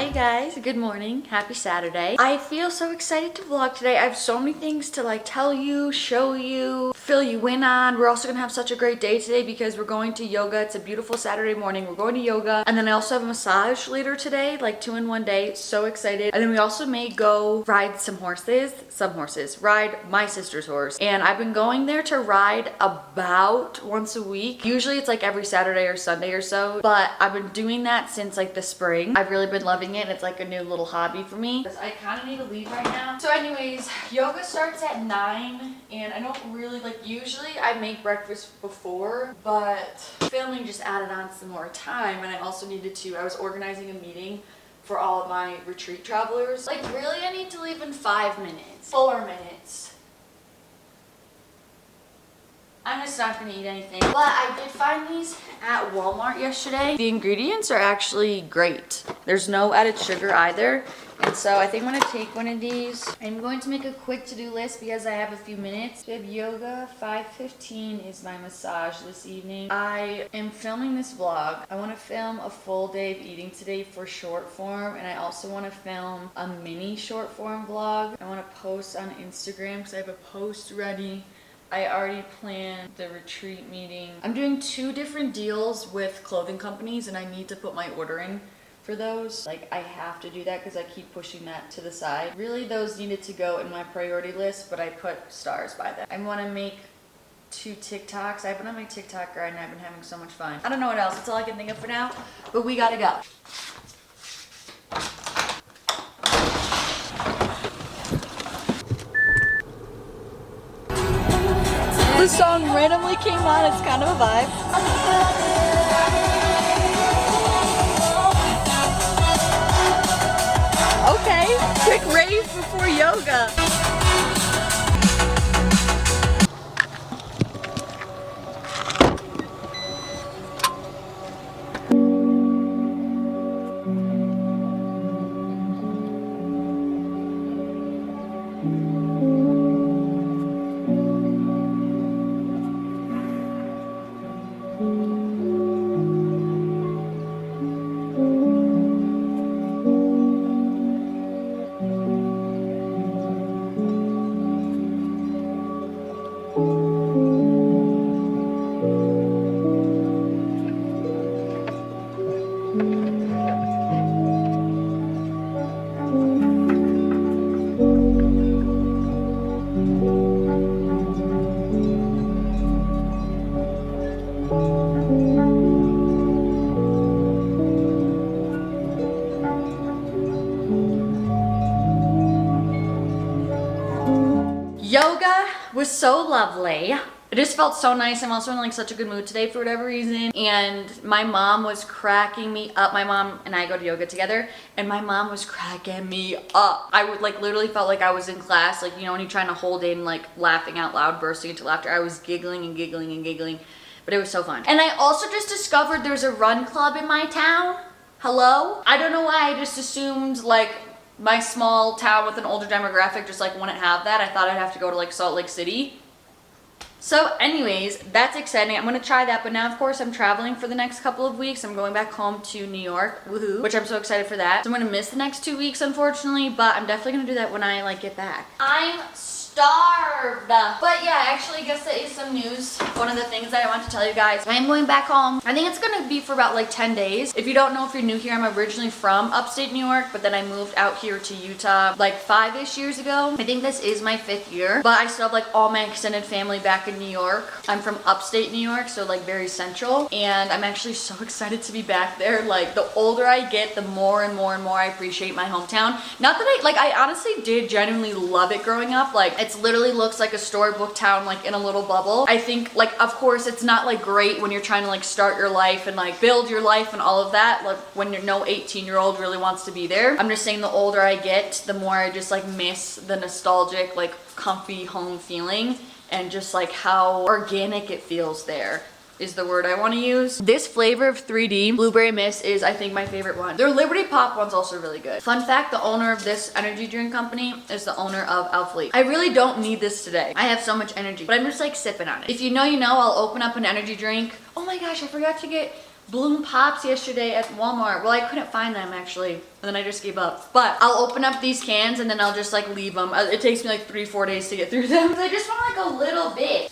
Hi guys, good morning. Happy Saturday. I feel so excited to vlog today. I have so many things to like tell you, show you, fill you in on. We're also gonna have such a great day today because we're going to yoga. It's a beautiful Saturday morning. We're going to yoga. And then I also have a massage later today, like 2 in 1 day. So excited. And then we also may go ride some horses, ride my sister's horse. And I've been going there to ride about once a week. Usually it's like every Saturday or Sunday or so, but I've been doing that since like the spring. I've really been loving it. It's like a new little hobby for me. I kind of need to leave right now. So anyways, yoga starts at 9 and I don't really like, usually I make breakfast before, but filming just added on some more time. And I also needed to, I was organizing a meeting for all of my retreat travelers. Like really I need to leave in 5 minutes, 4 minutes. I'm just not gonna eat anything. But I did find these at Walmart yesterday. The ingredients are actually great. There's no added sugar either. And so I think I'm gonna take one of these. I'm going to make a quick to-do list because I have a few minutes. We have yoga, 5:15 is my massage this evening. I am filming this vlog. I wanna film a full day of eating today for short form. And I also wanna film a mini short form vlog. I wanna post on Instagram because I have a post ready. I already planned the retreat meeting. I'm doing 2 different deals with clothing companies and I need to put my order in for those. Like I have to do that because I keep pushing that to the side. Really those needed to go in my priority list, but I put stars by them. I want to make 2 TikToks. I've been on my TikTok grind and I've been having so much fun. I don't know what else. That's all I can think of for now, but we gotta go. This song randomly came on, it's kind of a vibe. Okay, quick rave before yoga. Yoga was so lovely. It just felt so nice. I'm also in like such a good mood today for whatever reason. And my mom was cracking me up. My mom and I go to yoga together and my mom was cracking me up. I would like literally felt like I was in class. Like, you know, when you're trying to hold in like laughing out loud, bursting into laughter. I was giggling and giggling and giggling, but it was so fun. And I also just discovered there's a run club in my town. Hello? I don't know why I just assumed like my small town with an older demographic just like wouldn't have that. I thought I'd have to go to like Salt Lake City. So anyways, that's exciting. I'm gonna try that, but now of course I'm traveling for the next couple of weeks. I'm going back home to New York, woohoo, which I'm so excited for that. So I'm gonna miss the next 2 weeks unfortunately, but I'm definitely gonna do that when I like get back. I'm starved. But yeah, actually I guess that is some news. One of the things that I want to tell you guys, I am going back home. I think it's gonna be for about like 10 days. If you don't know, if you're new here, I'm originally from upstate New York, but then I moved out here to Utah like 5-ish years ago. I think this is my 5th year, but I still have like all my extended family back in New York. I'm from upstate New York, so like very central, and I'm actually so excited to be back there. Like the older I get, the more and more and more I appreciate my hometown. Not that I honestly did genuinely love it growing up. Like it's literally looks like a storybook town, like in a little bubble. I think like, of course it's not like great when you're trying to like start your life and like build your life and all of that, like when you're no 18-year-old really wants to be there. I'm just saying the older I get, the more I just like miss the nostalgic, like comfy home feeling and just like how organic it feels there. is the word I want to use. This flavor of 3D Blueberry Mist is, I think, my favorite one. Their Liberty Pop one's also really good. Fun fact, the owner of this energy drink company is the owner of ALPHALETE. I really don't need this today. I have so much energy, but I'm just like sipping on it. If you know, you know. I'll open up an energy drink. Oh my gosh, I forgot to get Bloom Pops yesterday at Walmart. Well, I couldn't find them actually, and then I just gave up. But I'll open up these cans and then I'll just like leave them. It takes me like 3-4 days to get through them. I just want like a little bit.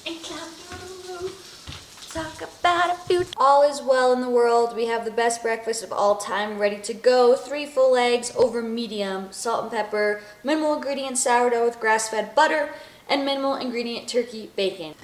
Talk about a few. All is well in the world. We have the best breakfast of all time ready to go. 3 full eggs over medium, salt and pepper, minimal ingredient sourdough with grass-fed butter, and minimal ingredient turkey bacon.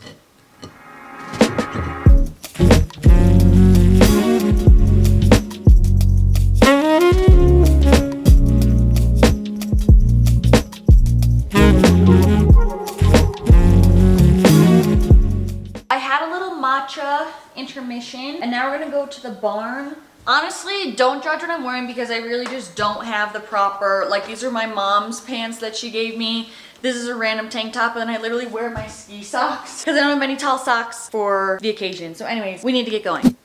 Intermission, and now we're gonna go to the barn. Honestly, don't judge what I'm wearing because I really just don't have the proper, like these are my mom's pants that she gave me. This is a random tank top, and then I literally wear my ski socks because I don't have any tall socks for the occasion. So anyways, we need to get going.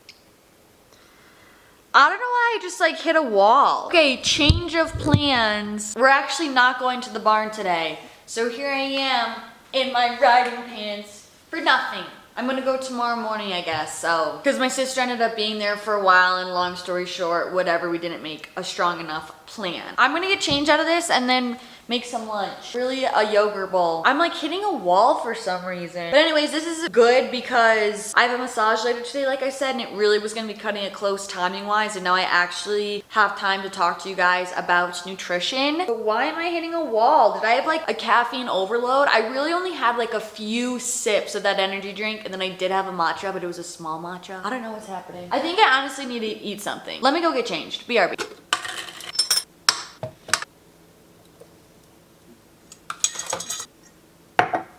I don't know why I just like hit a wall. Okay, change of plans. We're actually not going to the barn today. So here I am in my riding pants for nothing. I'm gonna go tomorrow morning, I guess, so. Because my sister ended up being there for a while, and long story short, whatever, we didn't make a strong enough plan. I'm gonna get changed out of this and then make some lunch. Really a yogurt bowl. I'm like hitting a wall for some reason. But anyways, this is good because I have a massage later today, like I said, and it really was gonna be cutting it close timing wise, and now I actually have time to talk to you guys about nutrition. But why am I hitting a wall? Did I have like a caffeine overload? I really only had like a few sips of that energy drink, and then I did have a matcha, but it was a small matcha. I don't know what's happening. I think I honestly need to eat something. Let me go get changed. BRB.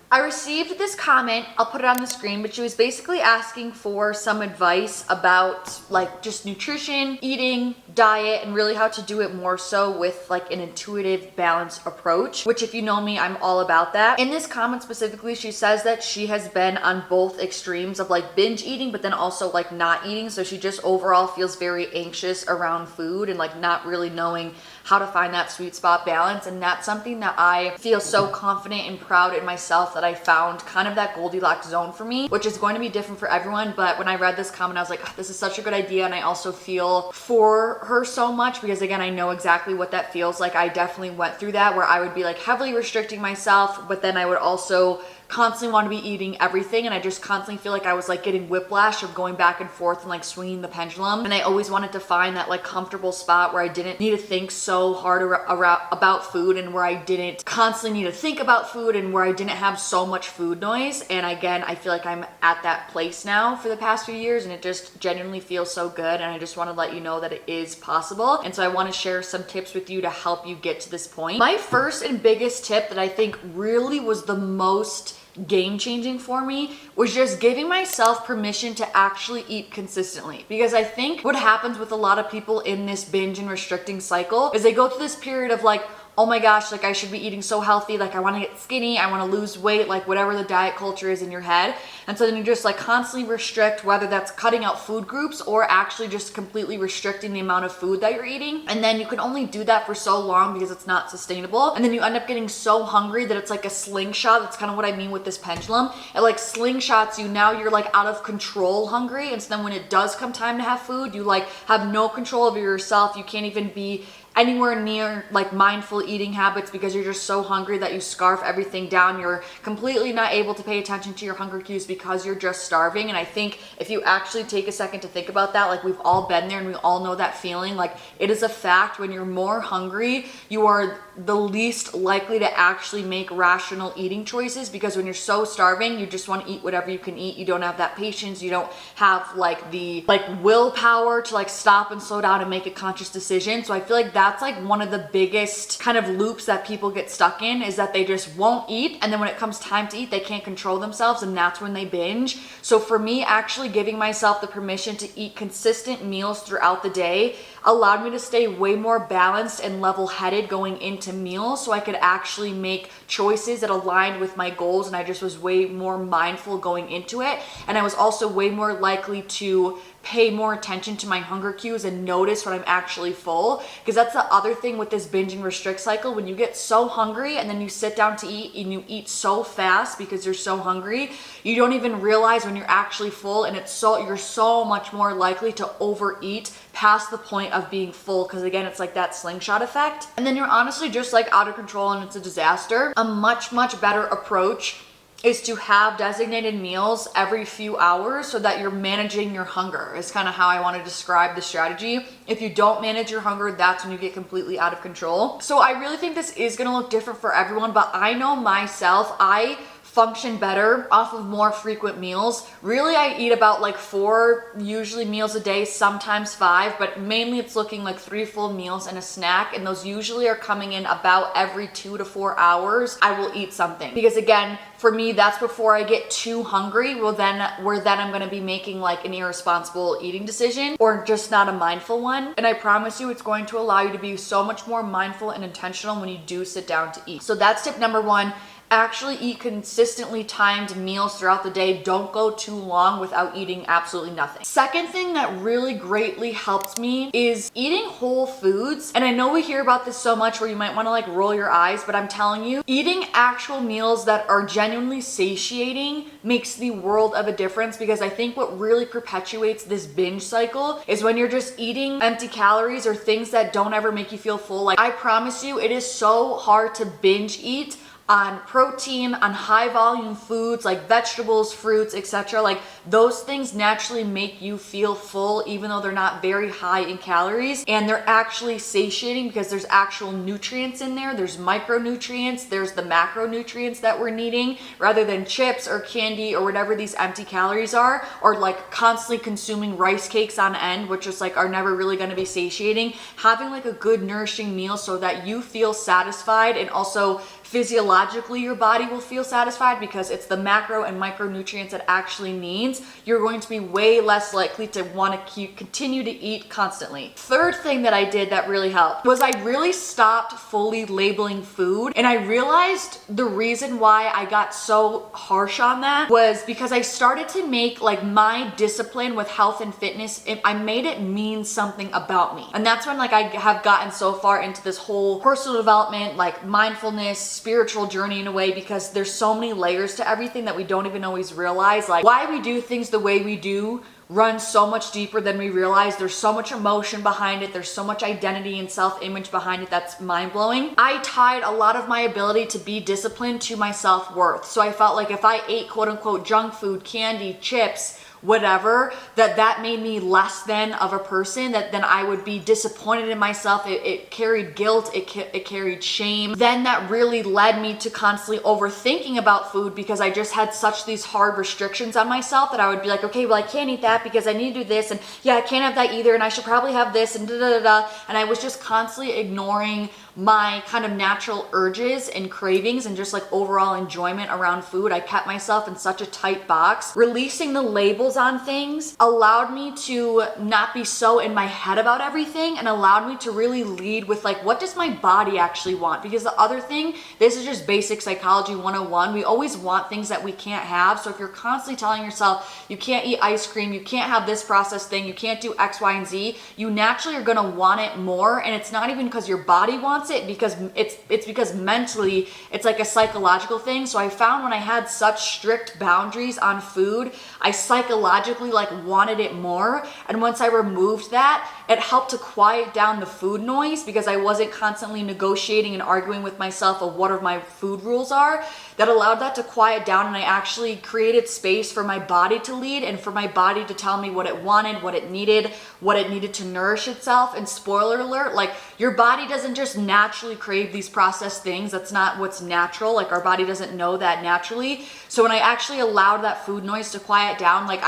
I received this comment, I'll put it on the screen, but she was basically asking for some advice about like just nutrition, eating, diet, and really how to do it more so with like an intuitive, balanced approach, which if you know me, I'm all about that. In this comment specifically, she says that she has been on both extremes of like binge eating, but then also like not eating. So she just overall feels very anxious around food and like not really knowing how to find that sweet spot balance. And that's something that I feel so confident and proud in myself that I found kind of that Goldilocks zone for me, which is going to be different for everyone. But when I read this comment, I was like, oh, this is such a good idea. And I also feel for her so much because again, I know exactly what that feels like. I definitely went through that where I would be like heavily restricting myself, but then I would also constantly want to be eating everything, and I just constantly feel like I was like getting whiplash of going back and forth and like swinging the pendulum. And I always wanted to find that like comfortable spot where I didn't need to think so hard about food, and where I didn't constantly need to think about food, and where I didn't have so much food noise. And again, I feel like I'm at that place now for the past few years, and it just genuinely feels so good. And I just want to let you know that it is possible. And so I want to share some tips with you to help you get to this point. My first and biggest tip that I think really was the most game changing for me was just giving myself permission to actually eat consistently. Because I think what happens with a lot of people in this binge and restricting cycle is they go through this period of like, oh my gosh, like I should be eating so healthy, like I want to get skinny, I want to lose weight, like whatever the diet culture is in your head. And so then you just like constantly restrict, whether that's cutting out food groups or actually just completely restricting the amount of food that you're eating. And then you can only do that for so long because it's not sustainable. And then you end up getting so hungry that it's like a slingshot. That's kind of what I mean with this pendulum. It like slingshots you. Now you're like out of control hungry. And so then when it does come time to have food, you like have no control over yourself. You can't even be anywhere near like mindful eating habits because you're just so hungry that you scarf everything down. You're completely not able to pay attention to your hunger cues because you're just starving. And I think if you actually take a second to think about that, like we've all been there and we all know that feeling. Like it is a fact, when you're more hungry, you are the least likely to actually make rational eating choices, because when you're so starving, you just want to eat whatever you can eat. You don't have that patience. You don't have like the willpower to like stop and slow down and make a conscious decision. So I feel like that's like one of the biggest kind of loops that people get stuck in, is that they just won't eat, and then when it comes time to eat, they can't control themselves, and that's when they binge. So for me, actually giving myself the permission to eat consistent meals throughout the day, allowed me to stay way more balanced and level-headed going into meals, so I could actually make choices that aligned with my goals, and I just was way more mindful going into it. And I was also way more likely to pay more attention to my hunger cues and notice when I'm actually full, because that's the other thing with this binge and restrict cycle. When you get so hungry and then you sit down to eat and you eat so fast because you're so hungry, you don't even realize when you're actually full, and you're so much more likely to overeat past the point of being full, because again, it's like that slingshot effect, and then you're honestly just like out of control and it's a disaster. A much better approach is to have designated meals every few hours so that you're managing your hunger, is kind of how I want to describe the strategy. If you don't manage your hunger, that's when you get completely out of control. So I really think this is going to look different for everyone, but I know myself, I function better off of more frequent meals. Really, I eat about like 4 usually meals a day, sometimes 5, but mainly it's looking like 3 full meals and a snack, and those usually are coming in about every 2 to 4 hours. I will eat something, because again, for me, that's before I get too hungry. Well, then I'm gonna be making like an irresponsible eating decision or just not a mindful one. And I promise you, it's going to allow you to be so much more mindful and intentional when you do sit down to eat. So that's tip number 1. Actually eat consistently timed meals throughout the day. Don't go too long without eating absolutely nothing. Second thing that really greatly helps me is eating whole foods. And I know we hear about this so much where you might want to like roll your eyes, but I'm telling you, eating actual meals that are genuinely satiating makes the world of a difference, because I think what really perpetuates this binge cycle is when you're just eating empty calories or things that don't ever make you feel full. Like, I promise you, it is so hard to binge eat on protein, on high volume foods like vegetables, fruits, etc. Like, those things naturally make you feel full even though they're not very high in calories, and they're actually satiating because there's actual nutrients in there. There's micronutrients, there's the macronutrients that we're needing, rather than chips or candy or whatever these empty calories are, or like constantly consuming rice cakes on end, which is like are never really going to be satiating. Having like a good nourishing meal so that you feel satisfied, and also physiologically your body will feel satisfied because it's the macro and micronutrients it actually needs, you're going to be way less likely to want to continue to eat constantly. Third thing that I did that really helped was I really stopped fully labeling food. And I realized the reason why I got so harsh on that was because I started to make like my discipline with health and fitness, I made it mean something about me. And that's when like I have gotten so far into this whole personal development, like mindfulness, spiritual journey in a way, because there's so many layers to everything that we don't even always realize. Like, why we do things the way we do runs so much deeper than we realize. There's so much emotion behind it. There's so much identity and self-image behind it that's mind-blowing. I tied a lot of my ability to be disciplined to my self-worth. So I felt like if I ate quote unquote junk food, candy, chips, whatever, that made me less than of a person, that then I would be disappointed in myself. It carried guilt, it carried shame. Then that really led me to constantly overthinking about food, because I just had such these hard restrictions on myself that I would be like, okay, well, I can't eat that because I need to do this, and yeah, I can't have that either, and I should probably have this, and da da da da. And I was just constantly ignoring my kind of natural urges and cravings and just like overall enjoyment around food. I kept myself in such a tight box. Releasing the labels on things allowed me to not be so in my head about everything, and allowed me to really lead with like, what does my body actually want? Because the other thing, this is just basic psychology 101, we always want things that we can't have. So if you're constantly telling yourself you can't eat ice cream, you can't have this processed thing, you can't do X, Y, and Z, you naturally are gonna want it more. And it's not even because your body wants it, because it's because mentally it's like a psychological thing. So I found when I had such strict boundaries on food, I psychologically like wanted it more. And once I removed that, it helped to quiet down the food noise, because I wasn't constantly negotiating and arguing with myself of what my food rules are. That allowed that to quiet down, and I actually created space for my body to lead, and for my body to tell me what it wanted, what it needed to nourish itself. And spoiler alert, like, your body doesn't just naturally crave these processed things. That's not what's natural. Like, our body doesn't know that naturally. So when I actually allowed that food noise to quiet down, like,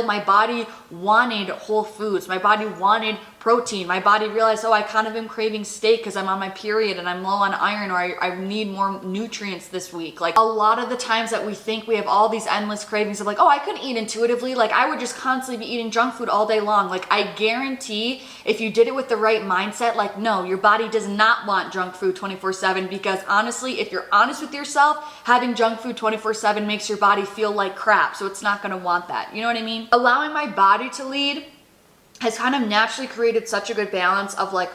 my body wanted whole foods. My body wanted protein. My body realized, oh, I kind of am craving steak because I'm on my period and I'm low on iron, or I need more nutrients this week. Like a lot of the times that we think we have all these endless cravings of like, oh, I couldn't eat intuitively. Like I would just constantly be eating junk food all day long. Like I guarantee if you did it with the right mindset, like no, your body does not want junk food 24/7, because honestly, if you're honest with yourself, having junk food 24/7 makes your body feel like crap. So it's not gonna want that. You know what I mean? Allowing my body to lead has kind of naturally created such a good balance of like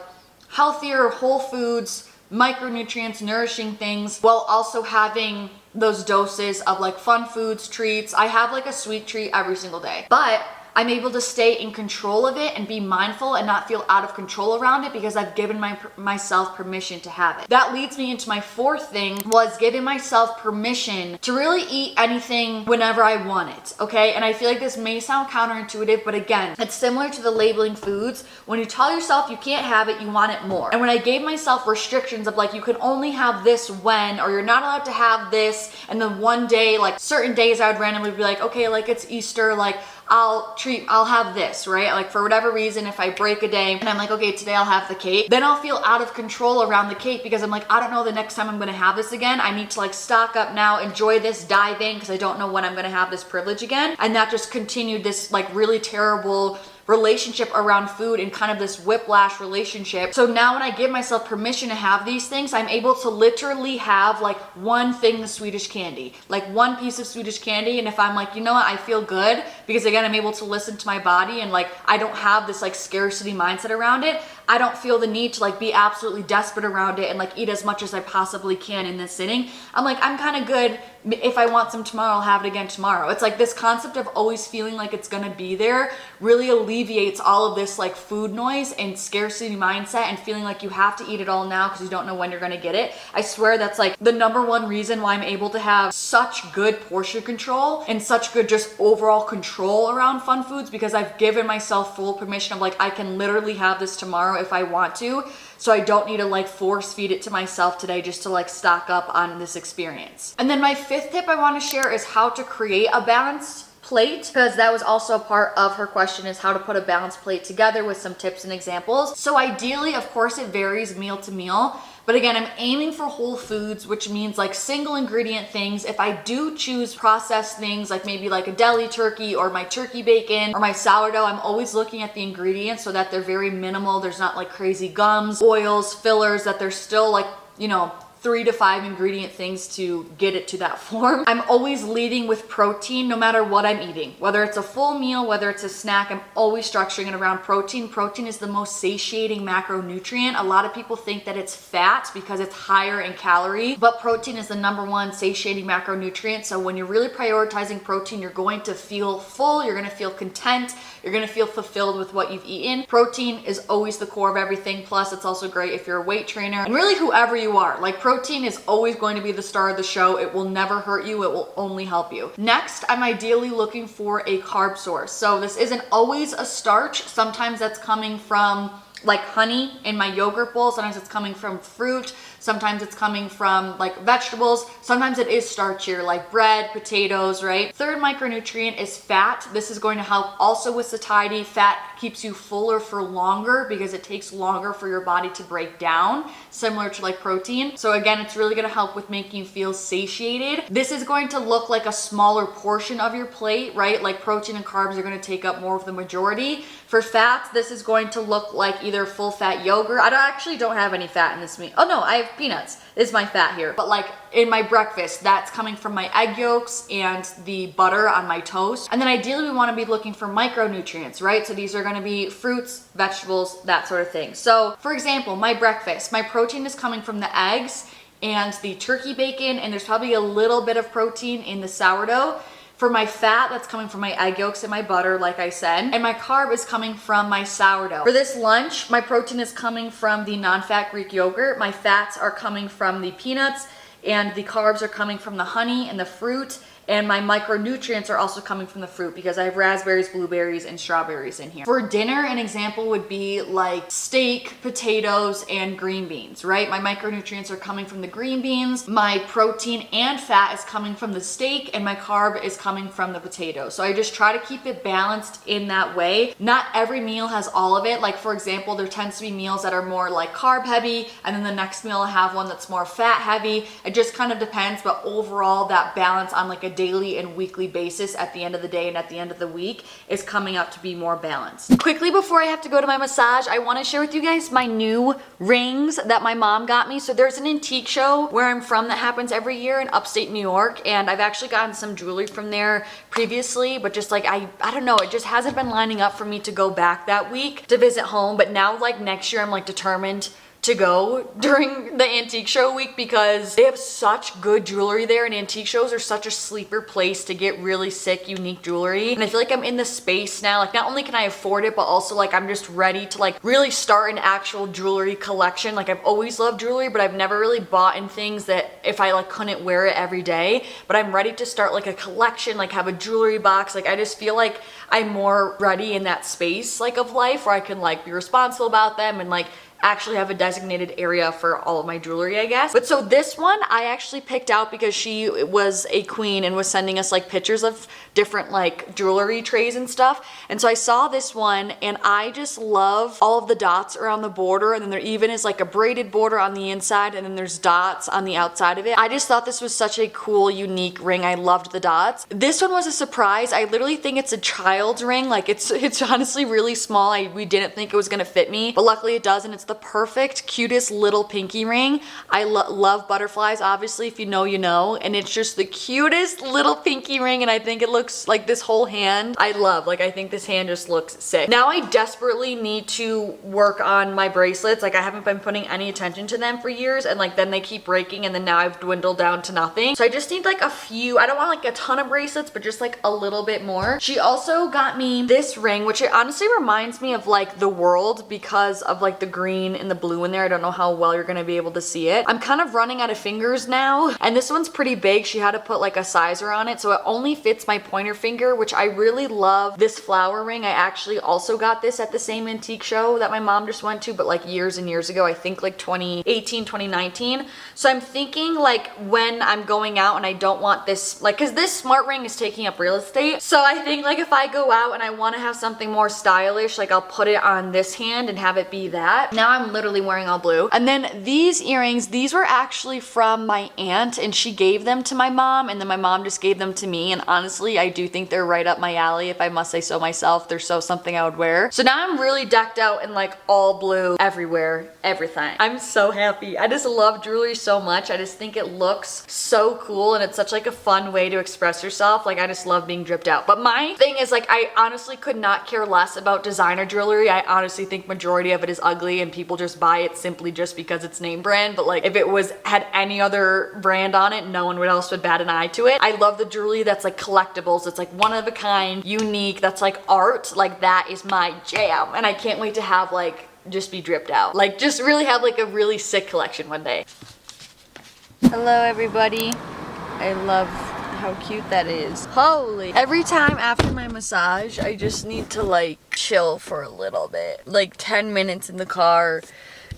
healthier, whole foods, micronutrients, nourishing things, while also having those doses of like fun foods, treats. I have like a sweet treat every single day, but I'm able to stay in control of it and be mindful and not feel out of control around it because I've given myself permission to have it. That leads me into my fourth thing, was giving myself permission to really eat anything whenever I want it, okay? And I feel like this may sound counterintuitive, but again, it's similar to the labeling foods. When you tell yourself you can't have it, you want it more. And when I gave myself restrictions of like, you can only have this when, or you're not allowed to have this, and then one day, like certain days I would randomly be like, okay, like it's Easter, like I'll have this, right? Like for whatever reason, if I break a day and I'm like, okay, today I'll have the cake, then I'll feel out of control around the cake because I'm like, I don't know the next time I'm gonna have this again. I need to like stock up now, enjoy this, dive in, because I don't know when I'm gonna have this privilege again. And that just continued this like really terrible relationship around food and kind of this whiplash relationship. So now when I give myself permission to have these things, I'm able to literally have like one thing of Swedish candy, like one piece of Swedish candy. And if I'm like, you know what, I feel good, because again, I'm able to listen to my body and like, I don't have this like scarcity mindset around it. I don't feel the need to like be absolutely desperate around it and like eat as much as I possibly can in this sitting. I'm like, I'm kind of good. If I want some tomorrow, I'll have it again tomorrow. It's like this concept of always feeling like it's gonna be there really alleviates all of this like food noise and scarcity mindset and feeling like you have to eat it all now because you don't know when you're gonna get it. I swear that's like the number one reason why I'm able to have such good portion control and such good just overall control around fun foods, because I've given myself full permission of like, I can literally have this tomorrow if I want to. So I don't need to like force feed it to myself today just to like stock up on this experience. And then my fifth tip I want to share is how to create a balanced plate, because that was also a part of her question, is how to put a balanced plate together with some tips and examples. So ideally, of course, it varies meal to meal. But again, I'm aiming for whole foods, which means like single ingredient things. If I do choose processed things, like maybe like a deli turkey or my turkey bacon or my sourdough, I'm always looking at the ingredients so that they're very minimal. There's not like crazy gums, oils, fillers, that they're still like, you know, 3 to 5 ingredient things to get it to that form. I'm always leading with protein no matter what I'm eating. Whether it's a full meal, whether it's a snack, I'm always structuring it around protein. Protein is the most satiating macronutrient. A lot of people think that it's fat because it's higher in calorie, but protein is the number one satiating macronutrient. So when you're really prioritizing protein, you're going to feel full, you're gonna feel content, you're gonna feel fulfilled with what you've eaten. Protein is always the core of everything. Plus, it's also great if you're a weight trainer and really whoever you are. Like protein is always going to be the star of the show. It will never hurt you. It will only help you. Next, I'm ideally looking for a carb source. So this isn't always a starch. Sometimes that's coming from like honey in my yogurt bowl. Sometimes it's coming from fruit. Sometimes it's coming from like vegetables. Sometimes it is starchier, like bread, potatoes, right? Third micronutrient is fat. This is going to help also with satiety. Fat keeps you fuller for longer because it takes longer for your body to break down, similar to like protein. So again, it's really gonna help with making you feel satiated. This is going to look like a smaller portion of your plate, right? Like protein and carbs are gonna take up more of the majority. For fats, this is going to look like either full fat yogurt. I actually don't have any fat in this meat. Oh no, I have peanuts is my fat here. But like in my breakfast, that's coming from my egg yolks and the butter on my toast. And then ideally we want to be looking for micronutrients, right? So these are going to be fruits, vegetables, that sort of thing. So for example, my breakfast, my protein is coming from the eggs and the turkey bacon, and there's probably a little bit of protein in the sourdough. For my fat, that's coming from my egg yolks and my butter, like I said. And my carb is coming from my sourdough. For this lunch, my protein is coming from the non-fat Greek yogurt. My fats are coming from the peanuts, and the carbs are coming from the honey and the fruit. and my micronutrients are also coming from the fruit because I have raspberries, blueberries, and strawberries in here. For dinner, an example would be like steak, potatoes, and green beans, right? My micronutrients are coming from the green beans, my protein and fat is coming from the steak, and my carb is coming from the potatoes. So I just try to keep it balanced in that way. Not every meal has all of it. Like for example, there tends to be meals that are more like carb heavy, and then the next meal I have one that's more fat heavy. It just kind of depends, but overall that balance on like a daily and weekly basis at the end of the day and at the end of the week is coming out to be more balanced. Quickly before I have to go to my massage, I want to share with you guys my new rings that my mom got me. So there's an antique show where I'm from that happens every year in upstate New York, and I've actually gotten some jewelry from there previously, but just like I don't know, it just hasn't been lining up for me to go back that week to visit home. But now like next year I'm like determined to go during the antique show week because they have such good jewelry there, and antique shows are such a sleeper place to get really sick, unique jewelry. And I feel like I'm in the space now. Like not only can I afford it, but also like I'm just ready to like really start an actual jewelry collection. Like I've always loved jewelry, but I've never really bought in things that if I like couldn't wear it every day. But I'm ready to start like a collection, like have a jewelry box. Like I just feel like I'm more ready in that space like of life where I can like be responsible about them and like actually have a designated area for all of my jewelry, I guess. But so this one I actually picked out because she was a queen and was sending us like pictures of different like jewelry trays and stuff. And so I saw this one and I just love all of the dots around the border, and then there even is like a braided border on the inside, and then there's dots on the outside of it. I just thought this was such a cool, unique ring. I loved the dots. This one was a surprise. I literally think it's a child's ring. Like it's honestly really small. We didn't think it was gonna fit me, but luckily it does, and it's the perfect, cutest little pinky ring. I love butterflies, obviously, if you know, you know, and it's just the cutest little pinky ring, and I think it looks like this whole hand. I think this hand just looks sick. Now I desperately need to work on my bracelets. Like I haven't been putting any attention to them for years, and like then they keep breaking, and then now I've dwindled down to nothing. So I just need like a few, I don't want like a ton of bracelets, but just like a little bit more. She also got me this ring, which it honestly reminds me of like the world because of like the green and the blue in there. I don't know how well you're gonna be able to see it. I'm kind of running out of fingers now, and this one's pretty big. She had to put like a sizer on it, so it only fits my pointer finger, which I really love. This flower ring, I actually also got this at the same antique show that my mom just went to, but like years and years ago. I think like 2018, 2019. So I'm thinking like when I'm going out and I don't want this, like, cause this smart ring is taking up real estate. So I think like if I go out and I want to have something more stylish, like I'll put it on this hand and have it be that. Now I'm literally wearing all blue. And then these earrings, these were actually from my aunt, and she gave them to my mom, and then my mom just gave them to me. And honestly, I do think they're right up my alley, if I must say so myself. They're so something I would wear. So now I'm really decked out in like all blue everywhere, everything. I'm so happy. I just love jewelry so much. I just think it looks so cool, and it's such like a fun way to express yourself. Like I just love being dripped out. But my thing is like I honestly could not care less about designer jewelry. I honestly think majority of it is ugly, and people just buy it simply just because it's name brand. But like if it had any other brand on it, no one else would bat an eye to it. I love the jewelry that's like collectibles. It's like one of a kind, unique, that's like art. Like that is my jam, and I can't wait to have like just be dripped out. Like just really have like a really sick collection one day. Hello everybody. I love how cute that is. Holy. Every time after my massage, I just need to like chill for a little bit. Like 10 minutes in the car,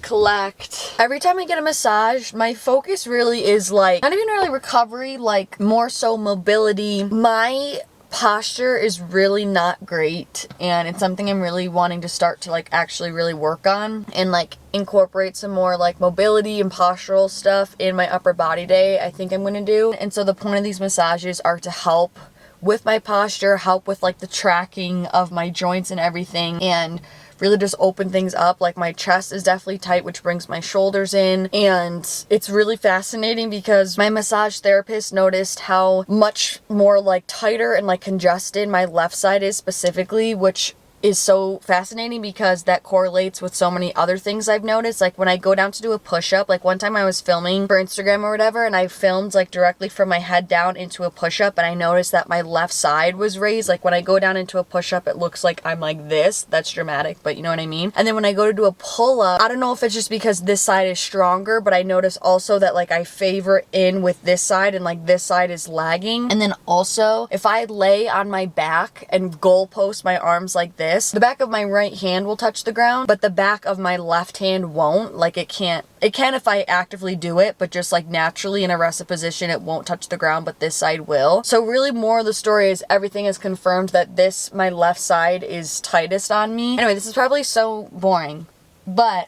collect. Every time I get a massage, my focus really is like, not even really recovery, like more so mobility. My posture is really not great, and it's something I'm really wanting to start to like actually really work on and like incorporate some more like mobility and postural stuff in my upper body day. I think I'm gonna do. And so the point of these massages are to help with my posture, help with like the tracking of my joints and everything, and really just open things up. Like my chest is definitely tight, which brings my shoulders in, and it's really fascinating because my massage therapist noticed how much more like tighter and like congested my left side is specifically, which is so fascinating because that correlates with so many other things I've noticed. Like when I go down to do a push-up, like one time I was filming for Instagram or whatever, and I filmed like directly from my head down into a push-up, and I noticed that my left side was raised. Like when I go down into a push-up, it looks like I'm like this. That's dramatic, but you know what I mean? And then when I go to do a pull-up, I don't know if it's just because this side is stronger, but I notice also that like I favor in with this side and like this side is lagging. And then also if I lay on my back and goal post my arms like this, the back of my right hand will touch the ground, but the back of my left hand won't. Like it can if I actively do it, but just like naturally in a rested position, it won't touch the ground, but this side will. So really more of the story is everything is confirmed that this, my left side, is tightest on me. Anyway, this is probably so boring, but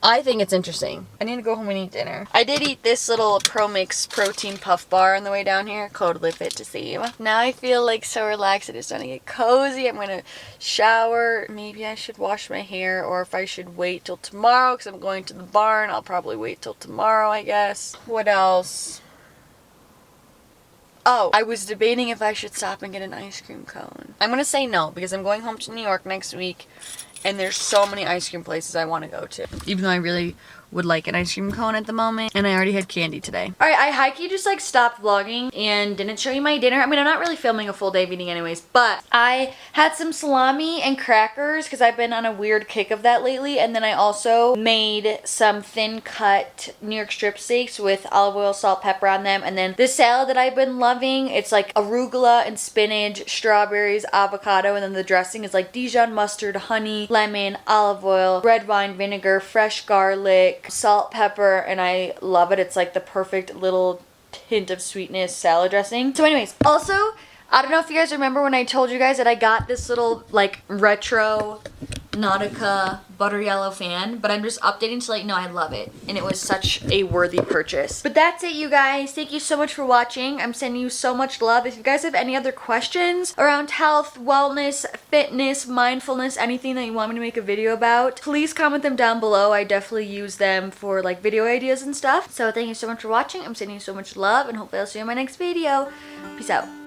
I think it's interesting. I need to go home and eat dinner. I did eat this little PROMIX protein puff bar on the way down here. Totally fit to save. Now I feel like so relaxed. I just want to get cozy. I'm going to shower. Maybe I should wash my hair, or if I should wait till tomorrow because I'm going to the barn. I'll probably wait till tomorrow, I guess. What else? Oh, I was debating if I should stop and get an ice cream cone. I'm going to say no because I'm going home to New York next week. And there's so many ice cream places I want to go to. Even though I really would like an ice cream cone at the moment. And I already had candy today. Alright, I high-key just like stopped vlogging and didn't show you my dinner. I mean, I'm not really filming a full day of eating anyways. But I had some salami and crackers because I've been on a weird kick of that lately. And then I also made some thin cut New York strip steaks with olive oil, salt, pepper on them. And then this salad that I've been loving, it's like arugula and spinach, strawberries, avocado. And then the dressing is like Dijon mustard, honey, lemon, olive oil, red wine vinegar, fresh garlic, salt, pepper, and I love it. It's like the perfect little hint of sweetness salad dressing. So anyways, also, I don't know if you guys remember when I told you guys that I got this little like retro Nautica butter yellow fan, but I'm just updating to let you know I love it, and it was such a worthy purchase. But that's it, you guys. Thank you so much for watching. I'm sending you so much love. If you guys have any other questions around health, wellness, fitness, mindfulness, anything that you want me to make a video about, please comment them down below. I definitely use them for like video ideas and stuff. So thank you so much for watching. I'm sending you so much love, and hopefully I'll see you in my next video. Peace out.